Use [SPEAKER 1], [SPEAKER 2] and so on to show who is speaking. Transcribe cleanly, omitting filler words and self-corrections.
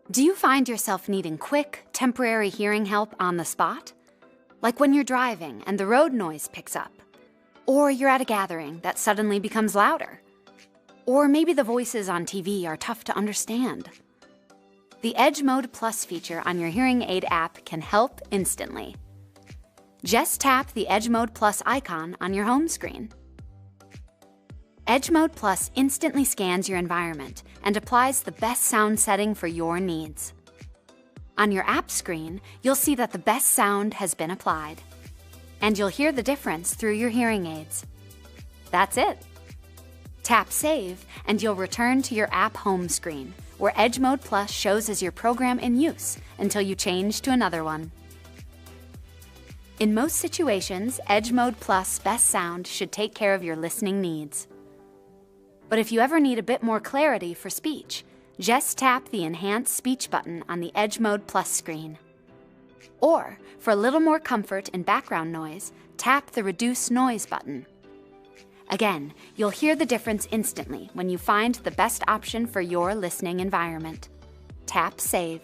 [SPEAKER 1] Do you find yourself needing quick, temporary hearing help on the spot? Like when you're driving and the road noise picks up? Or you're at a gathering that suddenly becomes louder? Or maybe the voices on TV are tough to understand? The Edge Mode Plus feature on your hearing aid app can help instantly. Just tap the Edge Mode Plus icon on your home screen. Edge Mode Plus instantly scans your environment and applies the best sound setting for your needs. On your app screen, you'll see that the best sound has been applied, and you'll hear the difference through your hearing aids. That's it. Tap Save, and you'll return to your app home screen, where Edge Mode Plus shows as your program in use until you change to another one. In most situations, Edge Mode Plus Best Sound should take care of your listening needs. But if you ever need a bit more clarity for speech, just tap the Enhance Speech button on the Edge Mode Plus screen. Or, for a little more comfort in background noise, tap the Reduce Noise button. Again, you'll hear the difference instantly when you find the best option for your listening environment. Tap Save.